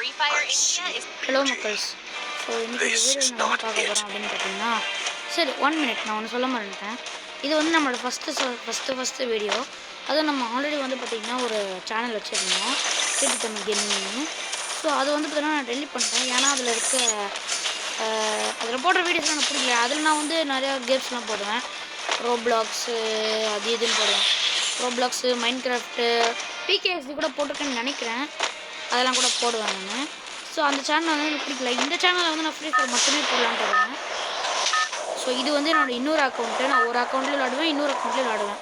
Hello மக்கள்ஸ். So இன்றைக்கி video நான் என்ன பார்க்க போகிறோம் அப்படின்னு பார்த்தீங்கன்னா, சரி 1 மினிட் நான் ஒன்று சொல்ல மாட்டேன். இது வந்து நம்மளோட ஃபஸ்ட்டு வீடியோ. அதுவும் நம்ம ஆல்ரெடி வந்து பார்த்திங்கன்னா ஒரு சேனல் வச்சுருந்தோம், கேட்டு தமிழ் கேமிங்னு. ஸோ அது வந்து பார்த்திங்கன்னா நான் டெலிட் பண்ணிட்டேன். ஏன்னா அதில் இருக்க அதில் போடுற வீடியோஸ்லாம் எனக்கு பிடிக்கல. அதில் நான் வந்து நிறையா கேம்ஸ்லாம் போடுவேன். ரோப்ளாக்ஸு அது இதுன்னு போடுவேன். ரோப்ளாக்ஸு, மைன்கிராஃப்ட்டு, பிகேஎஸ்சி கூட போட்டிருக்கேன்னு நினைக்கிறேன். அதெல்லாம் கூட போடுவேன் நான். ஸோ அந்த சேனல் வந்து எனக்கு பிடிக்கல. இந்த சேனலில் வந்து நான் ஃப்ரீ ஃபயர் மட்டுமே போடலான்ட்டு இருக்கேன். ஸோ இது வந்து என்னோடய இன்னொரு அக்கௌண்ட்டு. நான் ஒரு அக்கௌண்ட்லேயும் விளாடுவேன், இன்னொரு அக்கௌண்ட்லேயும் விளாடுவேன்.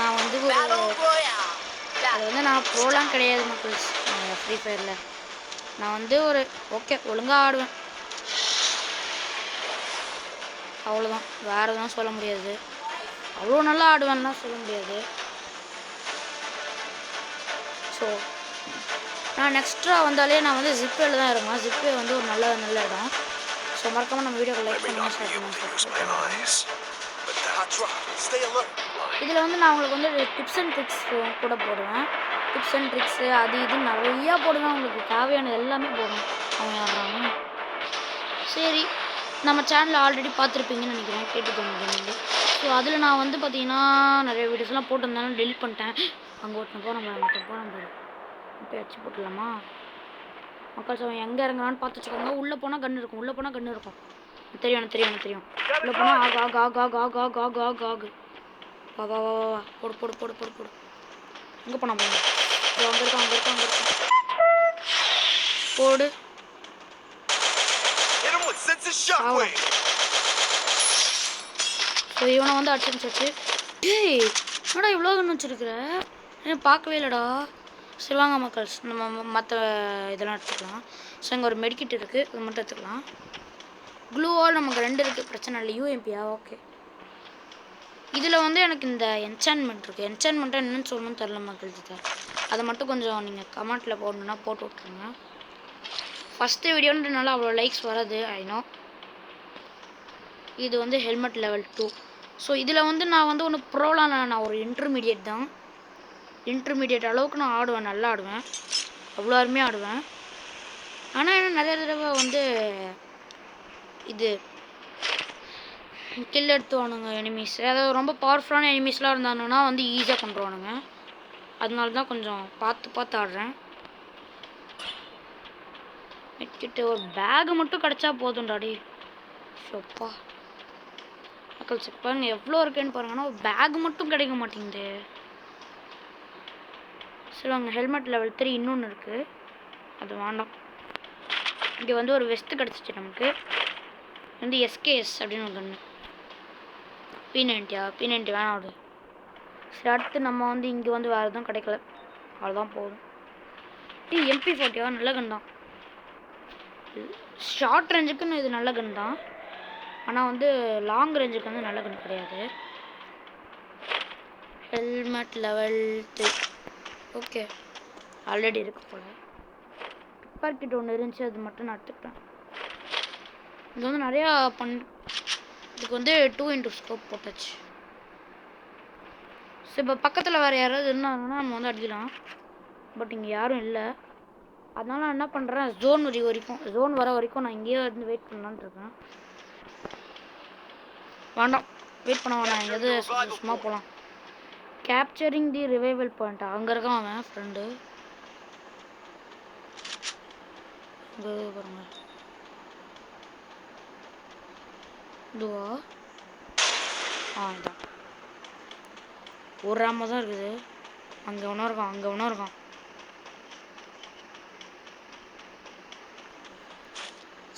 நான் வந்து அது வந்து நான் ப்ரோலாம் கிடையாது மக்கள்ஸ். ஃப்ரீ ஃபயரில் நான் வந்து ஒரு ஓகே ஒழுங்காக ஆடுவேன், அவ்வளோதான். வேறு எதுவும் சொல்ல முடியாது. அவ்வளோ நல்லா ஆடுவேன்லாம் சொல்ல முடியாது. ஸோ நான் நெக்ஸ்ட்ரா வந்தாலே நான் வந்து ஜிப்பேல தான் இருக்கேன். ஜிப்பே வந்து ஒரு நல்ல இடம். ஸோ மறக்காமல் நம்ம வீடியோவை லைக் பண்ணுங்கள், ஷேர் பண்ணுங்கள். இதில் வந்து நான் உங்களுக்கு வந்து டிப்ஸ் அண்ட் ட்ரிக்ஸ் கூட போடுவேன். டிப்ஸ் அண்ட் ட்ரிக்ஸு அது இது நிறையா போடுவேன். உங்களுக்கு தேவையானது எல்லாமே போடுவேன். அவங்க ஆடுறாங்க. சரி, நம்ம சேனலில் ஆல்ரெடி பார்த்துருப்பீங்கன்னு நினைக்கிறேன், கேட்டுக்கோங்க. ஸோ அதில் நான் வந்து பார்த்தீங்கன்னா நிறைய வீடியோஸ்லாம் போட்டிருந்தாலும் டெலிட் பண்ணிட்டேன். அங்கே ஒருத்தன் போகிறேன் இப்போ வச்சு போட்டுடலாமா மக்கள்? அவன் எங்கே இறங்குறான்னு பார்த்து வச்சுக்கோங்க. உள்ளே போனால் கன்று இருக்கும், தெரியும் எனக்கு தெரியும். உள்ளே போனால் ஆகு வா போடு. எங்கே போனா போங்க. அங்கே இருக்கான் போடு. ஸோ இவனை வந்து அடிச்சு டேய் என்னடா இவ்வளோ கன்று வச்சுருக்குற, பார்க்கவே இல்லைடா. சரி வாங்க மக்கள்ஸ், நம்ம மற்ற இதெல்லாம் எடுத்துக்கலாம். ஸோ இங்கே ஒரு மெடிக்கிட் இருக்குது, அது மட்டும் எடுத்துக்கலாம். க்ளூவால் நமக்கு 2 இருக்குது, பிரச்சனை இல்லை. யூஎம்பியா ஓகே. இதில் வந்து எனக்கு இந்த என்சான்மெண்ட் இருக்குது. என்சான்மெண்ட்டாக என்னென்னு சொல்லணும்னு தெரில மக்கள்கிட்ட. அதை மட்டும் கொஞ்சம் நீங்கள் கமெண்ட்டில் போடணுன்னா போட்டு விட்ருங்க. ஃபஸ்ட்டு வீடியோன்றனால அவ்வளோ லைக்ஸ் வராது, ஐநோ. இது வந்து ஹெல்மெட் லெவல் 2. ஸோ இதில் வந்து நான் வந்து ஒன்று ப்ரோலாம் நான் ஒரு இன்டர்மீடியட் தான். இன்டர்மீடியட் அளவுக்கு நான் ஆடுவேன், நல்லா ஆடுவேன், அவ்வளோ அருமையாக ஆடுவேன். ஆனால் என்ன நிறைய தடவை வந்து இது கில் எடுத்துவானுங்க எனிமீஸ். அதாவது ரொம்ப பவர்ஃபுல்லான எனிமீஸ்லாம் இருந்தானுன்னா வந்து ஈஸியாக கொண்டுருவானுங்க. அதனால தான் கொஞ்சம் பார்த்து ஆடுறேன். கிட்ட ஒரு பேகு மட்டும் கிடச்சா போதும்டாடி. ஷோப்பா மக்கள் செக் பாருங்க எவ்வளோ இருக்குன்னு பாருங்கன்னா, ஒரு பேக் மட்டும் கிடைக்க மாட்டேங்குது. சொல்லுவாங்க ஹெல்மெட் லெவல் 3 இன்னொன்று இருக்குது, அது வேண்டாம். இங்கே வந்து ஒரு வெஸ்ட்டு கிடச்சிச்சு நமக்கு. வந்து எஸ்கேஎஸ் அப்படின்னு ஒரு கன்று. P90 வேணாம் அது. சரி அடுத்து நம்ம வந்து இங்கே வந்து வேறு எதுவும் கிடைக்கல, அவ்வளோதான் போதும். MP40 நல்ல கன் தான். ஷார்ட் ரேஞ்சுக்குன்னு இது நல்ல கன் தான், ஆனால் வந்து லாங் ரேஞ்சுக்கு வந்து நல்ல கன் கிடையாது. ஹெல்மெட் லெவல் 3 ஓகே, ஆல்ரெடி இருக்கு போல். கிட்ட ஒன்று இருந்துச்சு, அது மட்டும் நான் எடுத்துக்கிட்டேன். இது வந்து நிறையா இதுக்கு வந்து 2x ஸ்கோப் போட்டாச்சு. ஸோ இப்போ பக்கத்தில் வேறு யாராவது இருந்தாங்கன்னா நம்ம வந்து அடிக்கலாம். பட் இங்கே யாரும் இல்லை, அதனால நான் என்ன பண்ணுறேன், ஜோன் வர வரைக்கும் நான் இங்கேயே வந்து வெயிட் பண்ணலான்னு இருக்கேன். வேண்டாம், வெயிட் பண்ண வேணாம், எங்கேயாவது சும்மா போகலாம். கேப்சரிங் தி ரிவைவல் பாயிண்ட். அங்கே இருக்கான் அவன் ஃப்ரெண்டு. இங்கே பாருங்க, இதுவா இதான் ஒரு ராம தான் இருக்குது. அங்கே ஒன்றும் இருக்கான்.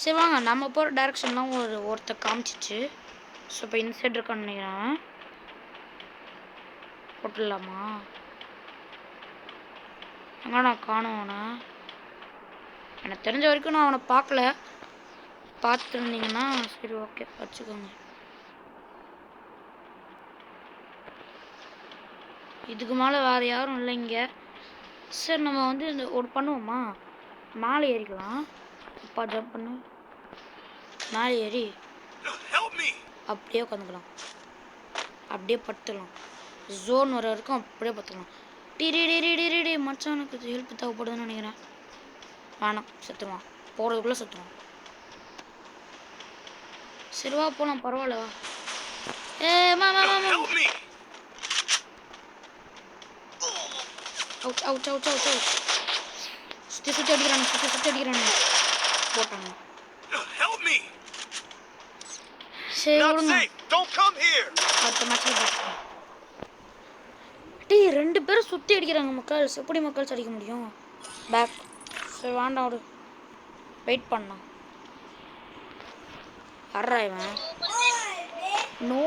சரி வாங்க, நம்ம போகிற டைரக்ஷன்லாம் ஒருத்தர் காமிச்சிச்சு. ஸோ இப்போ இன்சைட் இருக்கான்னு நினைக்கிறேன். போட்டுடலாமா? எங்கே நான் காணும் அவனை. எனக்கு தெரிஞ்ச வரைக்கும் நான் அவனை பார்க்கல. பார்த்துருந்தீங்கன்னா சரி ஓகே வச்சுக்கோங்க. இதுக்கு மேலே வேறு யாரும் இல்லை இங்கே. சரி நம்ம வந்து இந்த ஒரு பண்ணுவோமா, மேலே ஏறிக்கலாம். அப்பா ஜம்ப் பண்ணு, மேலே ஏறி அப்படியே உட்காந்துக்கலாம், அப்படியே படுத்துக்கலாம். ஜோன் வர வரைக்கும் அப்படியே பார்த்துக்கலாம். டி மச்சானுக்கு ஹெல்ப் தேவைப்படுதுன்னு நினைக்கிறேன். வேணாம், செத்துருவான். போகிறதுக்குள்ளே செத்துருவான். சரிவா போகலாம், பரவாயில்ல. ஏ மாமா மாமா, out out out out out. சுற்றி சுற்றி அடிக்கிறானு, சுற்றி சுற்றி அடிக்கிறானு. போட்டாங்க. சரி விடுங்க, அடுத்த மேட்ச்சில் பார்த்துக்கலாம். டீ 2 பேரும் சுற்றி அடிக்கிறாங்க மக்கள்ஸ். எப்படி மக்கள்ஸ் அடிக்க முடியும்? பேக். சரி வேண்டாம் விடு, வெயிட் பண்ணலாம். யாரா இவன்? நோ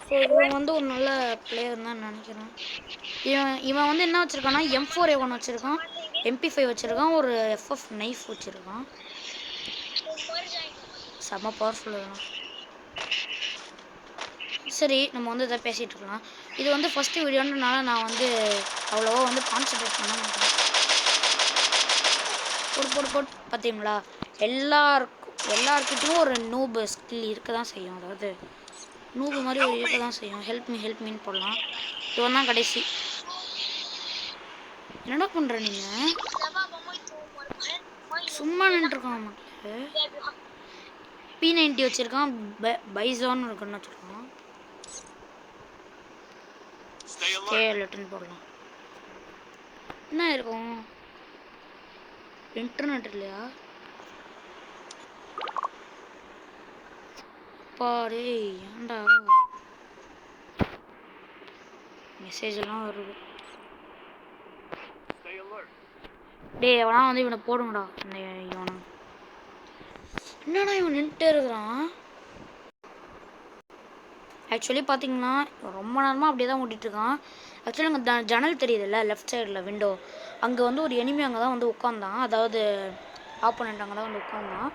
ஸோ இவன் வந்து ஒரு நல்ல பிளேயர் தான் நினைக்கிறேன். இவன் வந்து என்ன வச்சுருக்கான்னா M4A1 வச்சுருக்கான், MP5 வச்சுருக்கான், ஒரு FF நைஃப் வச்சுருக்கான். செம்ம பவர்ஃபுல்லாக தான். சரி நம்ம வந்து இதை பேசிகிட்டு இருக்கலாம். இது வந்து ஃபஸ்ட்டு வீடியோன்றனால நான் வந்து அவ்வளோவா வந்து கான்சன்ட்ரேட் பண்ண மாட்டேன். போட்டு பார்த்தீங்களா, எல்லாருக்கிட்டையும் ஒரு நூபு ஸ்கில் இருக்க தான் செய்யும். அதாவது நூபு மாதிரி ஒரு இருக்க தான் செய்யும். ஹெல்ப் மீன்னு போடலாம். இவன் தான் கடைசி. என்னடா பண்ணுற நீங்கள்? சும்மா நின்றுருக்கான் மக்களே. P90 வச்சுருக்கான், பைசான்னு இருக்குன்னு வச்சுருக்கான். ஸ்கேலட்டன் போடலாம். என்ன இருக்கும்? இன்டர்நெட் இல்லையா? பாரு ஏன்டா மெசேஜ் எல்லாம் வருது. டே எவனா வந்து இவனை போடுங்கடா. இவனை என்னடா இவன் நின்றுட்டே இருக்கிறான். ஆக்சுவலி பார்த்தீங்கன்னா ரொம்ப நேரமாக அப்படியே தான் ஓட்டிகிட்ருக்கான். ஆக்சுவலி அங்கே ஜன்னல் தெரியுதுல்ல, லெஃப்ட் சைடில் விண்டோ, அங்கே வந்து ஒரு எனிமி அங்கே தான் வந்து உட்காந்தான். அதாவது ஆப்போனண்ட் அங்கே தான் வந்து உட்காந்தான்.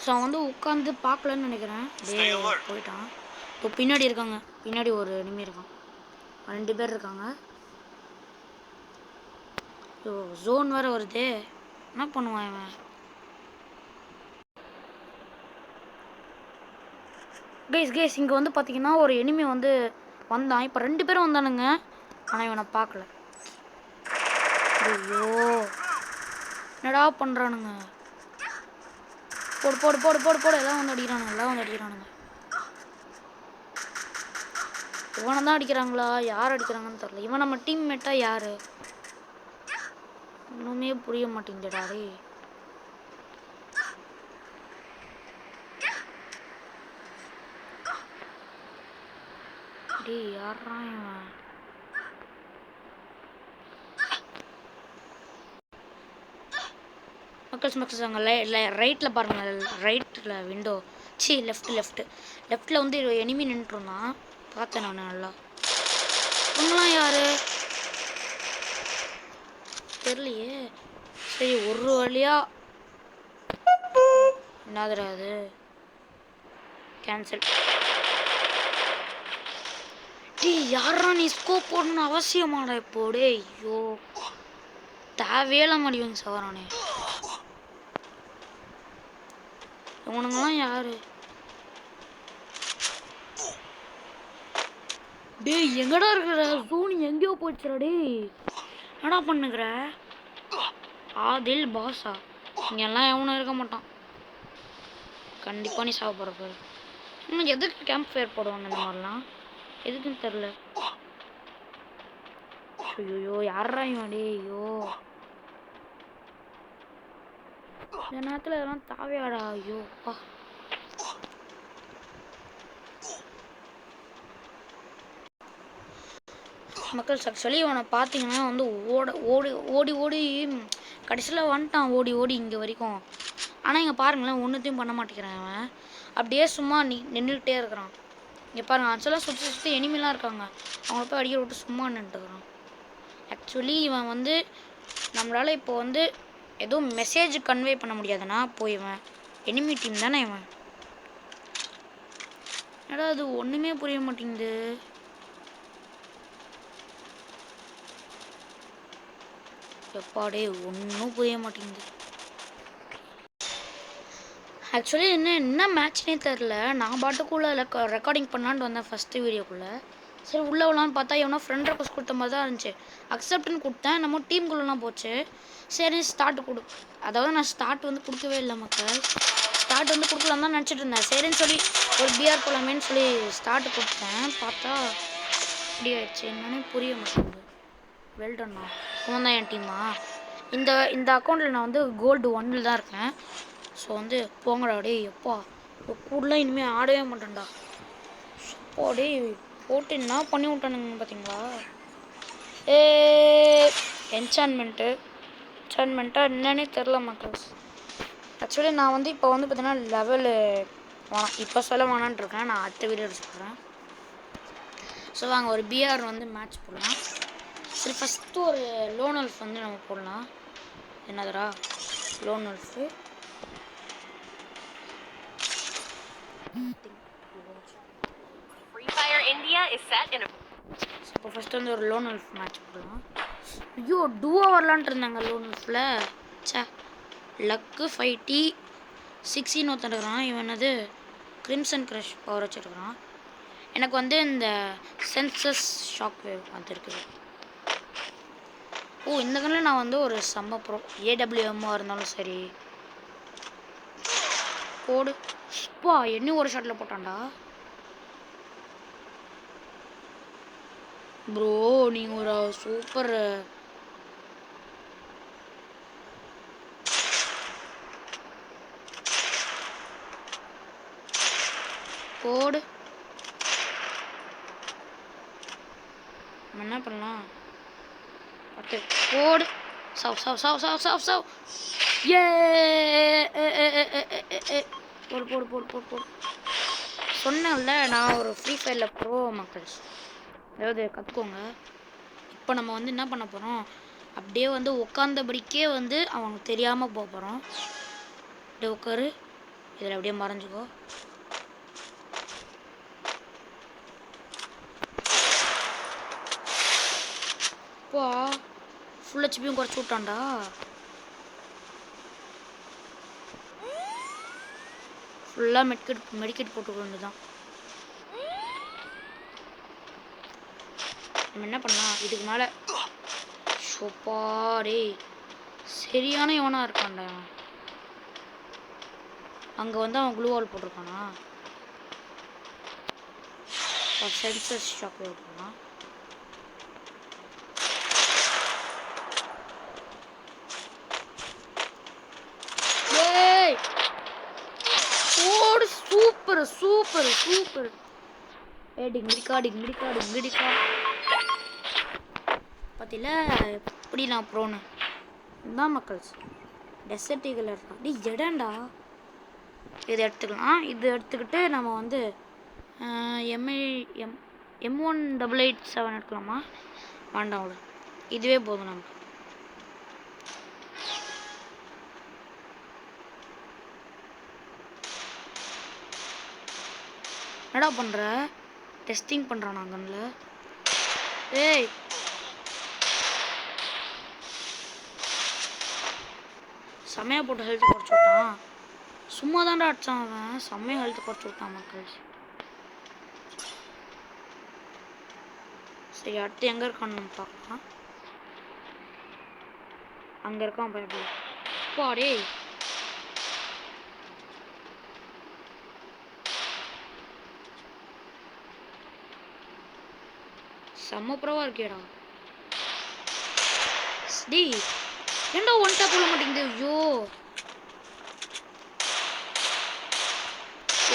ஸோ அவன் வந்து உட்காந்து பார்க்கலன்னு நினைக்கிறேன். போயிட்டான். இப்போ பின்னாடி இருக்காங்க, பின்னாடி ஒரு எனிமி இருக்கான், 2 பேர் இருக்காங்க. ஸோ ஜோன் வேறு வருது, என்ன பண்ணுவான் இவன்? கைஸ் இங்கே வந்து பார்த்தீங்கன்னா ஒரு எனிமி வந்து வந்தான். இப்போ 2 பேரும் வந்தானுங்க, ஆனால் இவனை பார்க்கல. ஐயோ என்னடா பண்ணுறானுங்க? போடு எல்லாம் வந்து அடிக்கிறானுங்க. இவனை தான் அடிக்கிறாங்களா, யார் அடிக்கிறாங்கன்னு தெரியல. இவன் நம்ம டீம்மேட்டா யாரு? ஒன்றுமே புரிய மாட்டேங்குதுடா. டேய் யாரா இவன்? மக்கள்ஸ் அங்கே ரைட்டில் பாருங்கள், ரைட்டில் விண்டோ, லெஃப்ட்டில் வந்து எனிமி நின்றுருந்தான். பார்த்தேன் நான் நல்லா. இவங்களாம் யாரு தெரியலையே. சரி ஒரு வழியா என்னதுடா அது? கேன்சல். டீ யாரா நீ ஸ்கோப் போடணும்னு அவசியமாடா இப்போ? டே ஐயோ தேவையில்ல முடியுங்க சவரானே. இவனுங்களாம் யாரு? டேய் எங்கடா இருக்கிற? சோனி எங்கேயோ போச்சுடா. டேய் என்னடா பண்ணுகிற? ஆதில் பாஸா? இங்கெல்லாம் எவனும் இருக்க மாட்டான். கண்டிப்பாக நீ சாப்பிட்ற பாரு. இன்னும் எதுக்கு கேம்ப் ஃபயர் போடுவாங்க இந்த மாதிரிலாம்? எதுக்குன்னு தெரில. ஐயோ யாரா இவன்? டே ஐயோ இந்த நேரத்தில் இதெல்லாம் தாவையாடா. ஐயோப்பா மக்கள். ஆக்சுவலி இவனை பார்த்தீங்கன்னா வந்து ஓடி கடைசியில் வந்துட்டான், ஓடி இங்கே வரைக்கும். ஆனால் இங்கே பாருங்களேன், ஒன்றுத்தையும் பண்ண மாட்டேங்கிறான் அவன். அப்படியே சும்மா நின்றுக்கிட்டே இருக்கிறான். இங்கே பாருங்கள், ஆக்சுவலாக சுற்றி எனிமிலாம் இருக்காங்க, அவங்கள போய் அடிக்க விட்டு சும்மா நின்றுட்டுருக்கான். ஆக்சுவலி இவன் வந்து நம்மளால் இப்போ வந்து எதுவும் மெசேஜ் கன்வே பண்ண முடியாதுன்னா போய் இவன் எனிமி டீம் தானே இவன். ஏடா அது ஒன்றுமே புரிய மாட்டேங்குது. எப்பாடே ஒன்றும் புரிய மாட்டேங்குது. ஆக்சுவலி என்ன மேட்ச்னே தெரில. நான் பாட்டுக்குள்ளே ரெக்கார்டிங் பண்ணலான்ட்டு வந்தேன் ஃபஸ்ட்டு வீடியோக்குள்ளே. சரி உள்ளே விடலான்னு பார்த்தா எவனோ ஃப்ரெண்ட் ரெக்வஸ்ட் கொடுத்த மாதிரி தான் இருந்துச்சு. அக்செப்ட்னு கொடுத்தேன். நம்ம டீமுக்குள்ளலாம் போச்சு. சரி ஸ்டார்ட் கொடு, அதாவது நான் ஸ்டார்ட் வந்து கொடுக்கவே இல்லை மக்கள். ஸ்டார்ட் வந்து கொடுக்கலான்னு தான் நினச்சிட்டு இருந்தேன். சரின்னு சொல்லி ஒரு பிஆர் போகலாமேன்னு சொல்லி ஸ்டார்ட் கொடுத்தேன். பார்த்தா இப்படி ஆயிடுச்சு. என்னன்னு புரிய மாட்டேங்குது. வெல்டன்னா இவன் தான் என் டீமா. இந்த அக்கௌண்ட்டில் நான் வந்து கோல்டு 1 தான் இருக்கேன். ஸோ வந்து போங்கடா டே எப்பா கூடலாம் இனிமேல் ஆடவே மாட்டேன்டா. அப்போ டே போட்டு என்ன பண்ணி விட்டானுங்க பார்த்தீங்களா. என்சான்மெண்ட்டாக என்னன்னே தெரில மக்கள்ஸ். ஆக்சுவலி நான் வந்து இப்போ வந்து பார்த்தீங்கன்னா லெவலு வேணாம், இப்போ சொல்ல வேணான்ட்டு இருக்கேன். நான் அடுத்த வீடியோ சொல்கிறேன். ஸோ வாங்க ஒரு பிஆர் வந்து மேட்ச் போடலாம். சரி ஃபஸ்ட்டு ஒரு லோன் அல்ஃப் வந்து நம்ம போடலாம். என்னதுடா லோன் அல்ஃபு. இப்போ ஃபஸ்ட்டு வந்து ஒரு லோன் அல்ஃப் மேட்ச் போடலாம். ஐயோ டூவா வரலான்ட்டு இருந்தாங்க லோன் அல்ஃபில். சே லக்கு 5T 16 ஒருத்தருக்கிறான். இவன் அது கிரிம்சன் க்ரஷ் பவர் வச்சுருக்கிறான். எனக்கு வந்து இந்த சென்சஸ் ஷாக் வேவ் அது இருக்குது. ஓ இந்த கண்ணில் நான் வந்து ஒரு செம்ம ப்ரோ. ஏடபிள்யூஎம்மாக இருந்தாலும் சரி போடு. அப்பா என்ன ஒரு ஷாட்டில் போட்டான்டா ப்ரோ. நீங்கள் ஒரு சூப்பர். போடு. என்ன பண்ணலாம் பட்டு போடு. சவ் ஏ போடு போடு போடு போடு போடு. சொன்னேன்ல நான் ஒரு ஃப்ரீ ஃபயரில் ப்ரோ மக்கள்ஸ், அதாவது கற்றுக்கோங்க. இப்போ நம்ம வந்து என்ன பண்ண போகிறோம், அப்படியே வந்து உட்காந்தபடிக்கே வந்து அவனுக்கு தெரியாமல் போக போகிறோம். அப்படியே உட்காரு, இதில் அப்படியே மறைஞ்சிக்கோ. இப்போ ஃபுல் ஹெச்பியும் குறைச்சி விட்டான்டா. ஃபுல்லாக மெடிக்கெட் போட்டு வேண்டியதான். நம்ம என்ன பண்ணலாம் இதுக்கு மேலே. சோப்பாடே சரியான எவனாக இருக்கான்டா. அங்கே வந்து அவன் க்ளூ வால் போட்டிருக்கானா. சென்சஸ் ஷாக் போட்டுருக்கான். Super super super. டிங்கடிக்கா பார்த்தில எப்படி நான் ப்ரோன்னு தான் மக்கள்ஸ். டெசர்ட் ஈகிள் இருக்கான். டி இடண்டா இதை எடுத்துக்கலாம். இது எடுத்துக்கிட்டு நம்ம வந்து M1887 எடுக்கலாமா வேண்டாம் அவ்வளோ, இதுவே போதும் நமக்கு. என்னடா பண்ணுற, டெஸ்டிங் பண்ணுறான் நாங்கள்ல. ஏய் செம்மையாக போட்டு ஹெல்த்தை குறைச்சி விட்டான். சும்மா தான்டா அடித்தான் அவன். செம்மையாக ஹெல்த்தை குறைச்சி விட்டான் மக்கள். சரி அடுத்து எங்கே இருக்கான்னு நம்ம பார்க்கலாம். அங்கே இருக்கான் பயப்பட. பாடே செம்ம ப்ரோவாக இருக்கேடா. டி ஏண்டா ஒன் டாப் போட மாட்டேங்குது. ஐயோ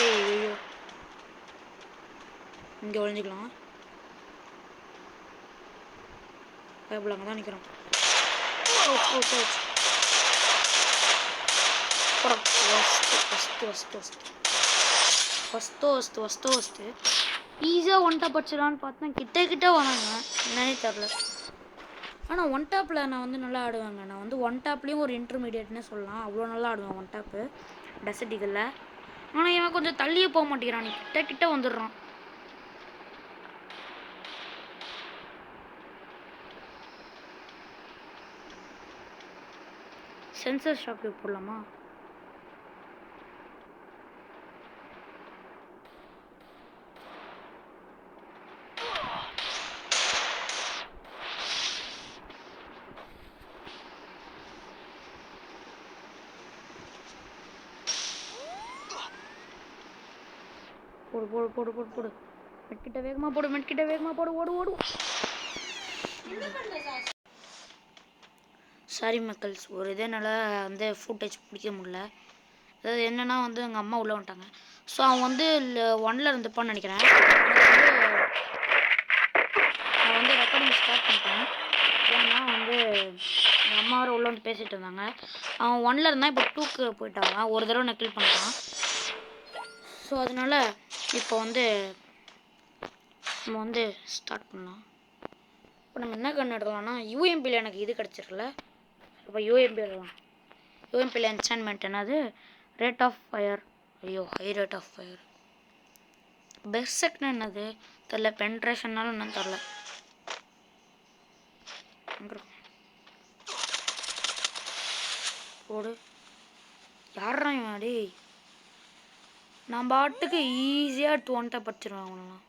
ஐயோ இங்கே ஒழிஞ்சிக்கலாம். பயப்பட அங்கே தான் நிற்கிறோம். ஃபஸ்ட்டு ஈஸியாக ஒன் டாப் வச்சிடலான்னு பார்த்தேன். கிட்ட வராங்க என்னன்னே தெரில. ஆனால் ஒன் டாப்பில் நான் வந்து நல்லா ஆடுவேங்க. நான் வந்து ஒன் டாப்லேயும் ஒரு இன்டர்மீடியட்னே சொல்லலாம். அவ்வளோ நல்லா ஆடுவேன் ஒன் டாப்பு டெசர்ட்டிகளில். ஆனால் இவன் கொஞ்சம் தள்ளியே போக மாட்டேங்கிறான். நீ கிட்ட வந்துடுறான். சென்சர் ஷாக் போடலாமா. போடு போடு போடு போடு போடு மெட்கிட்ட வேகமாக போடு மெட்கிட்ட வேகமாக போடு ஓடு ஓடு. சாரி மக்கள்ஸ், ஒரு இதே என்னால் வந்து ஃபுட்டேஜ் பிடிக்க முடியல. அதாவது என்னென்னா வந்து எங்கள் அம்மா உள்ளே வந்துட்டாங்க. ஸோ அவன் வந்து 1ல் இருந்துப்பான்னு நினைக்கிறேன். நான் வந்து ரெக்கார்டிங் ஸ்டார்ட் பண்ணிட்டேன். ஏன்னா வந்து எங்கள் அம்மா வர உள்ளே வந்து பேசிகிட்டு இருந்தாங்க. அவன் 1ல் இருந்தால் இப்போ 2க்கு போயிட்டாங்க. ஒரு தடவை நான் கில் பண்ணிட்டான். ஸோ அதனால் இப்போ வந்து நம்ம வந்து ஸ்டார்ட் பண்ணலாம். இப்போ நம்ம என்ன கண் எடுக்கலாம்னா யூஎம்பியில் எனக்கு இது கிடச்சிருக்குல்ல. இப்போ யூஎம்பி எடுக்கலாம். யூஎம்பியில் என்சான்மெண்ட் என்னது ரேட் ஆஃப் ஃபயர். ஐயோ ஹை ரேட் ஆஃப் ஃபயர். பெர்செக்னா என்னது தெரில. பென்ட்ரேஷன்னாலும் என்னன்னு தெரில. போடு யாரா டே. நான் பாட்டுக்கு ஈஸியாக 2 படிச்சிருவேன் அவனெல்லாம்.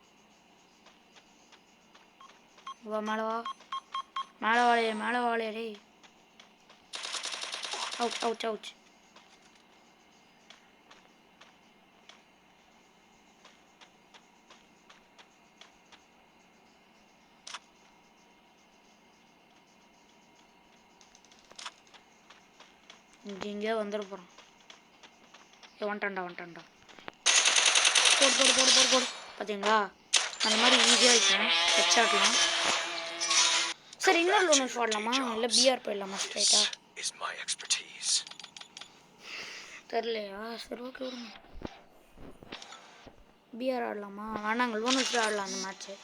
வா மேலே வா மேலே வாழையே மேலே வாழையே டே. Ouch ouch ouch. இங்கே வந்துட போகிறான். வந்துட்டான்டா வந்துட்டான்டா. போடு போடு போடு போடு போடு. பார்த்தீங்களா அந்த மாதிரி ஈஸியாக இருக்கேன் ஹெட் ஆடலாம். சரி இன்னொரு லோனஸ் ஆடலாமா இல்லை பிஆர் போயிடலாமா ஸ்ட்ரைட்டாக தெரிலையா? சரி ஓகே விடுங்க. பிஆர் ஆடலாமா வேணாங்க லோனஸ் ஆடலாம் அந்த மேட்ச்சு.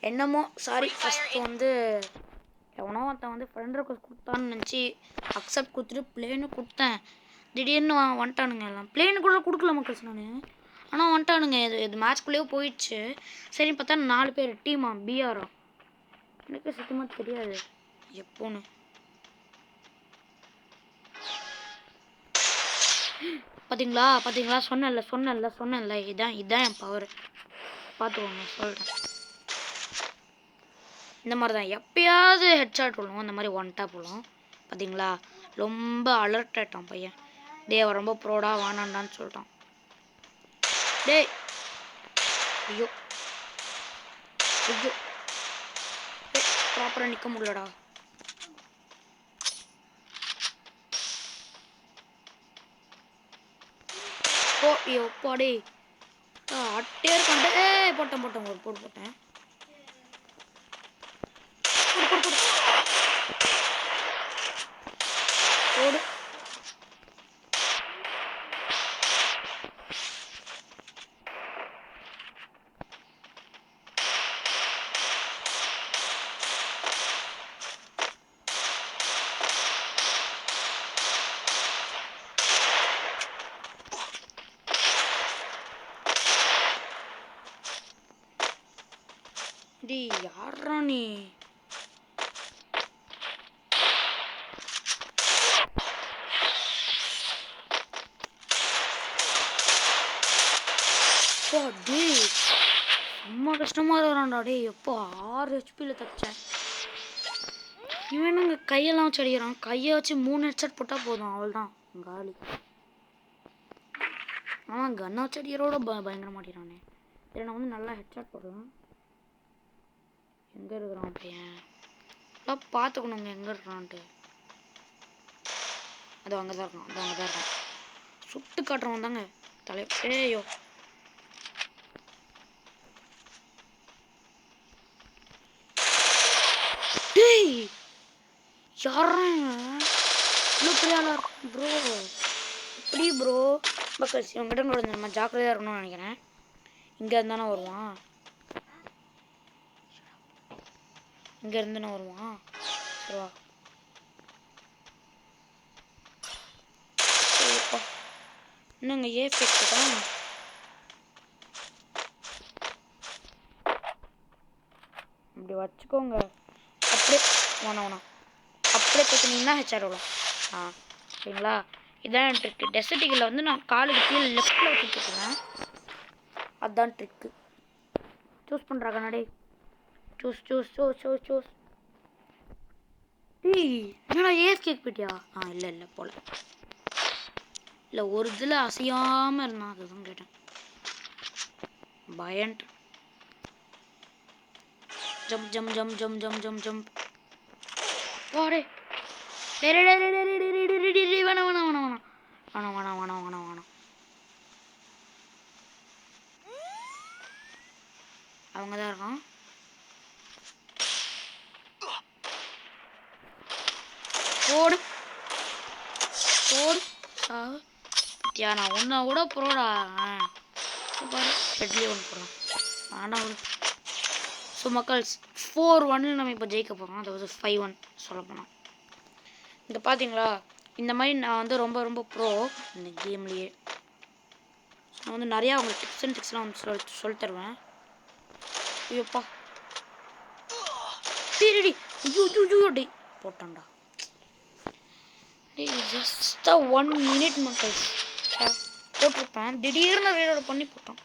என்னமோ சாரி ஃபஸ்ட்டு வந்து எவனோ ஒருத்தன் வந்து ஃப்ரெண்ட் ரெக்வஸ்ட் கொடுத்தான்னு நினச்சி அக்செப்ட் கொடுத்துட்டு பிளேனு கொடுத்தேன். திடீர்னு வந்துட்டானுங்க எல்லாம். பிளேனு கூட கொடுக்கல மக்கள்ஸ் நான். ஆனால் வந்துட்டானுங்க. இது மேட்ச்குள்ளேயே போயிடுச்சு. சரி பார்த்தா 4 பேர் டீமா பிஆரா. எனக்கு சுத்தமாக தெரியாது எப்போன்னு. பார்த்தீங்களா பார்த்தீங்களா சொன்னேன்ல இதான் என் பவர். பார்த்துக்கோங்க சொல்கிறேன். இந்த மாதிரி தான் எப்பயாவது ஹெட்ஷாட் விழுவோம். இந்த மாதிரி 1 டாப் விழும். பார்த்தீங்களா ரொம்ப அலர்ட் ஆகிட்டான் பையன். டே அவன் ரொம்ப ப்ரோடா வானாண்டான்னு சொல்லிட்டான். டே ஐயோ ஐயோ ப்ராப்பராக நிற்க முடியலடா. ஓ ஐயோ பாடே அட்டே இருக்கான்ட்டு. போட்டேன் ஒரு போட்டேன். போடு டி யாரா நீ? டே ரொம்ப கஷ்டமாக இருக்கிறான்டா டே. எப்போ 6 ஹெச்பியில் தச்சேன். இவனுங்க கையெல்லாம் வச்சு அடிக்கிறான். கையை வச்சு 3 ஹெட்செட் போட்டால் போதும் அவள்தான் காலி. ஆனால் கன்னை வச்சு அடிக்கிறோட பயங்கர மாட்டேறானே. சரி நான் வந்து நல்லா ஹெட்செட் போடுறேன். எங்கே இருக்கிறான் பையன் எல்லாம் பார்த்துக்கணுங்க எங்கே இருக்கிறான்ட்டு. அது அங்கே தான் இருக்கான். சுட்டு காட்டுறவன் தாங்க தலை. ஏயோ டேய் யாரா இவ்வளோ பெரிய ஆளா ப்ரோ? எப்படி ப்ரோ பக்கஸ் இவங்ககிட்ட கூட நம்ம ஜாக்கிரதையாக இருக்கணும்னு நினைக்கிறேன். இங்கே இருந்தானே வருவான். இங்கே இருந்துன்னு வருவான். சரிவா என்னங்க ஏஃபெக்ட் தான். இப்படி வச்சுக்கோங்க. அப்படியே வேணாம் அப்படியே தூக்குனீங்கன்னா ஹெச்ஆர் விடும். சரிங்களா இதான் ட்ரிக்கு. டெசர்ட்டிகில் வந்து நான் காலுக்கு கீழே லெஃப்டில் வச்சுட்டுருக்கேன். அதுதான் ட்ரிக்கு. சூஸ் பண்ணுறாங்க நடே. சூஸ் டீ என்னடா கேக் போயிட்டியா? இல்லை போல இல்லை ஒரு இதில் அசையாமல் இருந்தான். அதுதான் கேட்டேன். பயன்ட் jump jump jump jump jump jump jump வாடே வேணாம் வேணாம் வேணாம் வேணாம் வேணாம் வேணாம் வேணாம் வேணாம் வேணாம் அவங்க தான் இருக்கான். ஓடு ஓடு பத்தியா நான் ஒன்றா கூட போடா பாரு பெட்லேயே ஒன்று போடுறான் ஆனால் ஒரு ஸோ மக்கள்ஸ் 4-1 நம்ம இப்போ ஜெயிக்க போகிறோம். அதாவது 5-1 சொல்ல போனோம். இங்கே பார்த்தீங்களா இந்த மாதிரி நான் வந்து ரொம்ப ரொம்ப ப்ரோ இந்த கேம்லேயே. நான் வந்து நிறையா உங்களுக்கு டிப்ஸ் அண்ட் ட்ரிக்ஸ்லாம் வந்து சொல்லி தருவேன். ஐயோப்பா டேடி ஐயோ டே போட்டான்டா. ஜஸ்ட் 1 minute மக்கள் போட்டிருப்பேன். திடீர்னு ரீலோட் பண்ணி போட்டான்.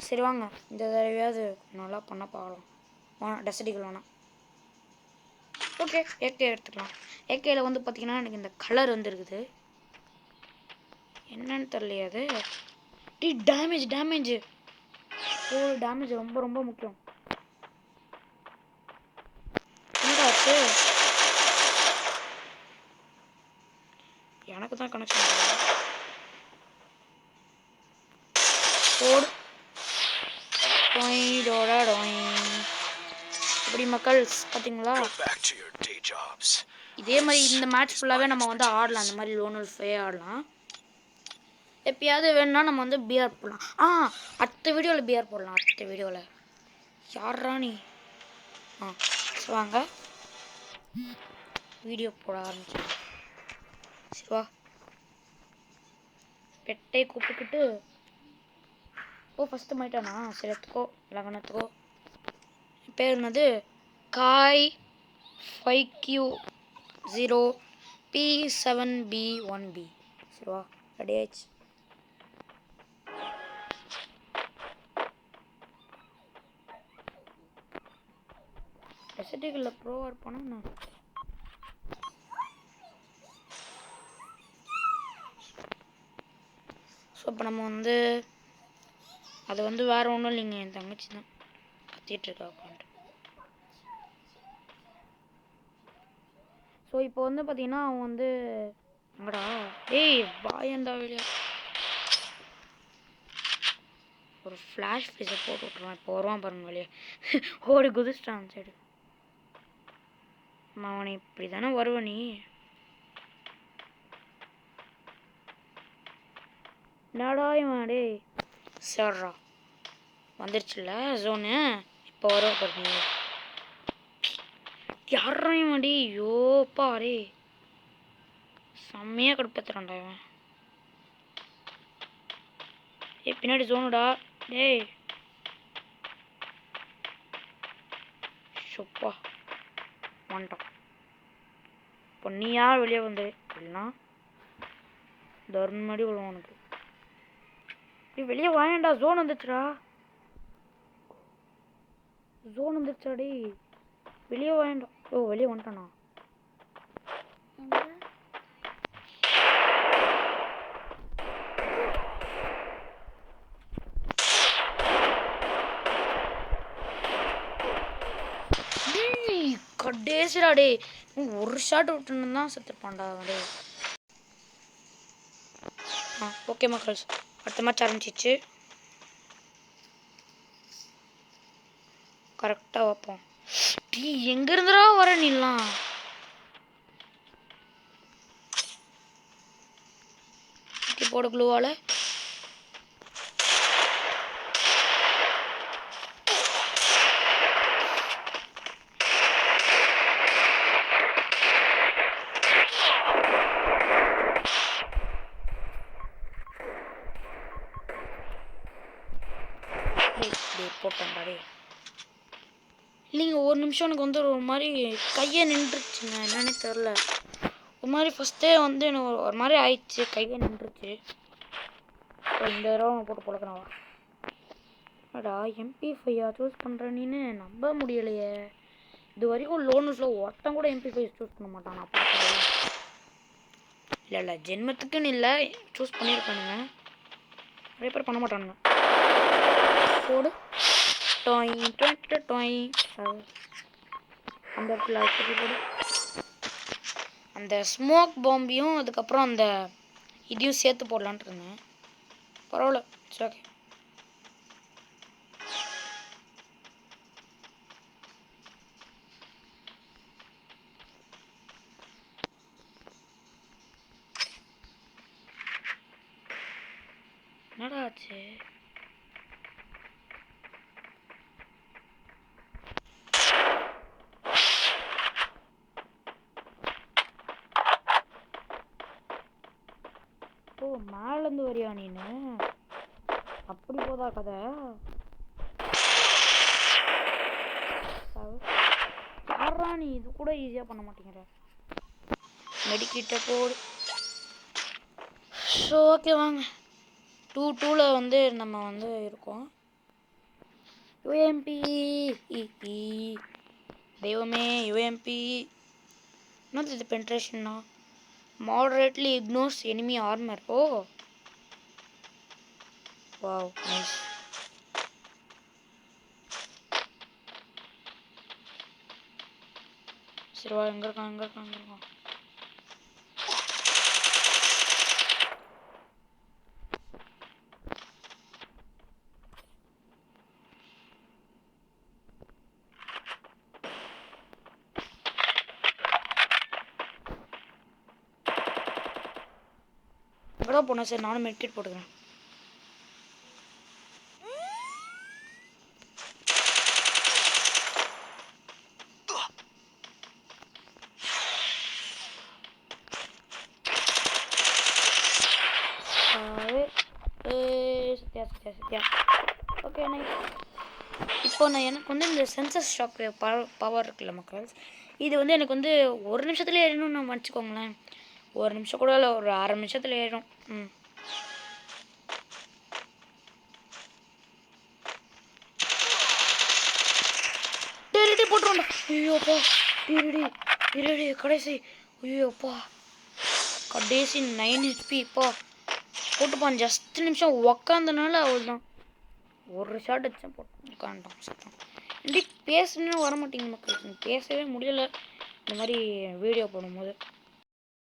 சரி வாங்க இந்த தடவையாவது நல்லா பண்ண பார்க்கலாம். வேணாம் டெசடிகள் வேணாம். ஓகே ஏகே எடுத்துக்கலாம். ஏகேயில் வந்து பார்த்தீங்கன்னா எனக்கு இந்த கலர் வந்துருக்குது. என்னன்னு தெரியலையே அது. டேமேஜ் டேமேஜ் டேமேஜ் ரொம்ப ரொம்ப முக்கியம். என்னடாச்சு எனக்கு தான் கனெக்ஷன் போடு இப்படி மக்கள் பார்த்தீங்களா இதே மாதிரி இந்த மேட்ச் ஃபுல்லாகவே நம்ம வந்து ஆடலாம். அந்த மாதிரி லோன் wolf ஆடலாம். எப்பயாவது வேணும்னா நம்ம வந்து பிஆர் போடலாம். அடுத்த வீடியோவில் பிஆர் போடலாம். அடுத்த வீடியோவில் யாரா நீ வாங்க வீடியோ போட ஆரம்பிச்சோம். சிவா பெட்டை கூப்பிட்டுக்கிட்டு ஃபஸ்ட்டு மாயிட்டானா சரி எடுத்துக்கோ லகனத்துக்கோ. பேர் என்னது காய் 5Q0P7B1B. சரிவா ரெடி ஆயிடுச்சு. ரெசிட்டிகளில் ப்ரோவாக இருப்பானா நான். ஸோ இப்போ நம்ம வந்து அது வந்து வேறு ஒன்றும் இல்லைங்க என் தங்கச்சி தான் கத்திகிட்ருக்கா உட்காந்துட்டு. ஸோ இப்போ வந்து பார்த்தீங்கன்னா அவன் வந்து அங்கடா வாயண்டா வெளியே ஒரு ஃப்ளாஷ் ஃபீஸை போட்டு விட்ருவான். இப்போ வருவான் பாருங்க வெளியே ஓடி குதிச்சிட்டான் சைடு. அவனை இப்படி தானே வருவ நீ. என்னடா இவன் டே சரிடா வந்துருச்சுல்ல ஜோனு. இப்போ வருவா பாருங்க யாரா இவன் டே. யோப்பா டே செம்மையாக கடுப்பத்துறான்டா இவன். பின்னாடி ஜோனுடா டேய் சொப்பா வந்துட்டான். இப்போ நீ யார் வெளியே வந்து இல்லைன்னா தர்மடி விழுவோம் உனக்கு. நீ வெளியே வாயண்டா ஜோன் வந்துச்சுடா. ஜோன் வந்துருச்சா டே வெளியே வாயண்டா. வெளியே வந்துட்டானா. கடைசிடா டே ஒரு ஷாட் விட்டுன்னு தான் செத்துருப்பான்டா டே. ஓகே மக்கள்ஸ் அடுத்த மேட்ச் ஆரம்பிச்சிச்சு. கரெக்டாக வைப்போம். டீ எங்கேருந்துடா வர நீலாம். போட க்ளூவால் போட்டேன்டாடே. இல்லைங்க ஒரு நிமிஷம் எனக்கு வந்து ஒரு மாதிரி கையை நின்றுச்சுங்க என்னன்னு தெரில. ஒரு மாதிரி ஃபஸ்ட்டே வந்து எனக்கு ஒரு மாதிரி ஆயிடுச்சு கையை நின்றுச்சு. இந்த தடவை போட்டு பழக்கிறவா அடா MP5 சூஸ் பண்ணுற நீன்னு நம்ப முடியலையே. இது வரைக்கும் லோன் wolfல ஒருத்தன் கூட MP5 சூஸ் பண்ண மாட்டான். நான் பார்க்குறேன் இல்லை ஜென்மத்துக்குன்னு இல்லை சூஸ் பண்ணியிருக்கானுங்க. நிறைய பேர் பண்ண மாட்டானுங்க. போடு டொய் டொய் டொய். அந்த இடத்துல வச்சுட்டு போடு. அந்த ஸ்மோக் பாம்பையும் அதுக்கப்புறம் அந்த இதையும் சேர்த்து போடலான்ட்டு இருந்தேன். பரவாயில்ல, இட்ஸ் ஓகே. என்னடா ஆச்சு? ஓ, மேலேருந்து வரியா நீனு? அப்படி போதா கதை? யாரா நீ இது கூட ஈஸியாக பண்ண மாட்டேங்கிற? மெடிக்கிட்ட போடு. ஸோ ஓகே வாங்க, 2-2ல வந்து நம்ம வந்து இருக்கோம். யூஎம்பி தெய்வமே, யூஎம்பி என்னது இது? பென்ட்ரேஷன்னா moderately ignores enemy armor. Oh wow, nice. சரி வா, எங்க இருக்கான்? எங்கடா போனேன்? சரி நானும் மெட்கிட் போட்டுக்கிறேன். சத்யா. Okay nice. இப்போ நான் எனக்கு வந்து இந்த சென்சஸ் ஷாக் பவர் இருக்குல்ல மக்கள், இது வந்து எனக்கு வந்து ஒரு நிமிஷத்துல ஏறணும்னு நான் வச்சுக்கோங்களேன். ஒரு நிமிஷம் கூட இல்லை, ஒரு 1/2 நிமிஷத்துல ஏறும். டேரக்டே போட்டுருவோம்டா. ஐயோப்பா, டேரடி கடைசி. ஐயோப்பா, கடைசி 9 HP. இப்போ போட்டுப்பான். ஜஸ்ட் நிமிஷம் உக்காந்தனால அவள் தான் ஒரு ஷாட் அடிச்சேன், போட்டு உட்காந்துட்டான். சத்தம் இப்படி பேசணுன்னு வர மாட்டேங்குது மக்கள், பேசவே முடியலை இந்த மாதிரி வீடியோ போடும்போது.